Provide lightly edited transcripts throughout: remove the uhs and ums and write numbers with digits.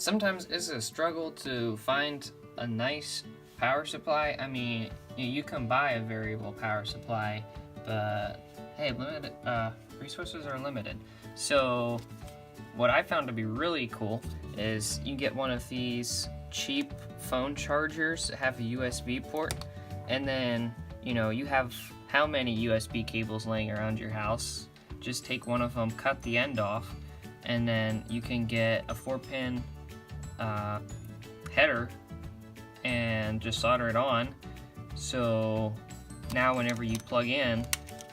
sometimes it's a struggle to find a nice power supply. I mean, you can buy a variable power supply, but hey, limited resources are limited. So what I found to be really cool is you get one of these cheap phone chargers that have a USB port, and then you have how many USB cables laying around your house. Just take one of them, cut the end off, and then you can get a 4-pin header and just solder it on. So now whenever you plug in,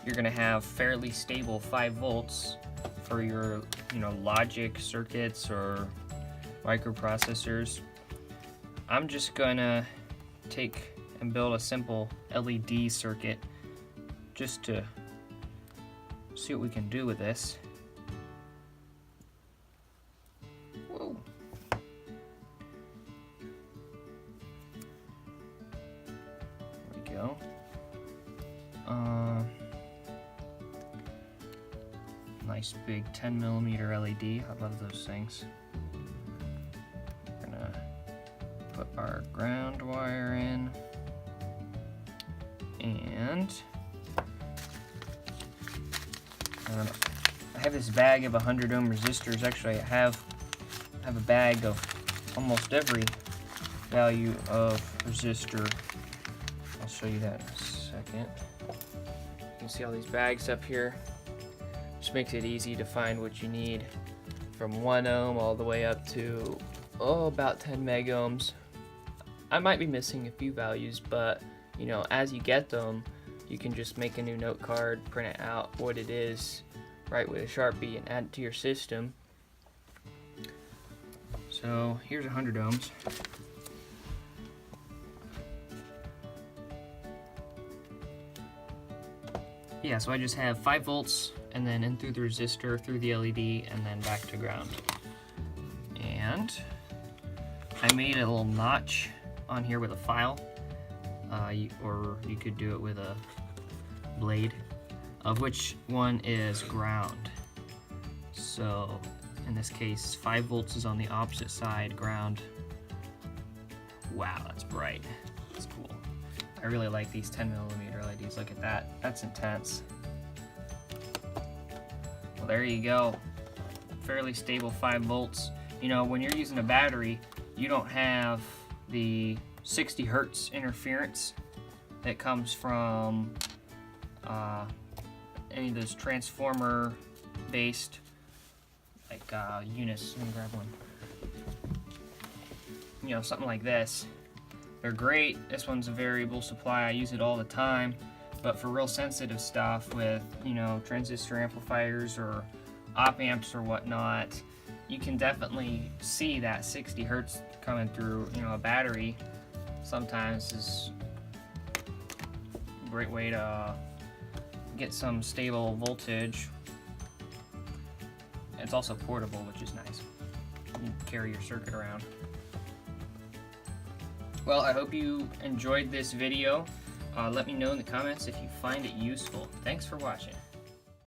you're gonna have fairly stable 5 volts for your logic circuits or microprocessors. I'm just gonna take and build a simple LED circuit just to see what we can do with this. Whoa. There we go. Nice big 10mm LED. I love those things. We're gonna put our ground wire in, and I have this bag of 100 ohm resistors. Actually, I have a bag of almost every value of resistor. I'll show you that in a second. You can see all these bags up here. Just makes it easy to find what you need, from 1 ohm all the way up to about 10 megohms. I might be missing a few values, but as you get them, you can just make a new note card, print it out what it is, write with a Sharpie, and add it to your system. So here's 100 ohms. Yeah, so I just have 5 volts, and then in through the resistor, through the LED, and then back to ground. And I made a little notch on here with a file, or you could do it with a blade, of which one is ground. So in this case, 5 volts is on the opposite side, ground. Wow, that's bright. That's cool. I really like these 10mm LEDs. Look at that. That's intense. Well, there you go. Fairly stable 5 volts. When you're using a battery, you don't have the 60 hertz interference that comes from any of those transformer based like units. Let me grab one. Something like this. They're great. This one's a variable supply. I use it all the time. But for real sensitive stuff with transistor amplifiers or op amps or whatnot, you can definitely see that 60 hertz coming through a battery. Sometimes is a great way to get some stable voltage. It's also portable, which is nice. You can carry your circuit around. Well, I hope you enjoyed this video. Let me know in the comments if you find it useful. Thanks for watching.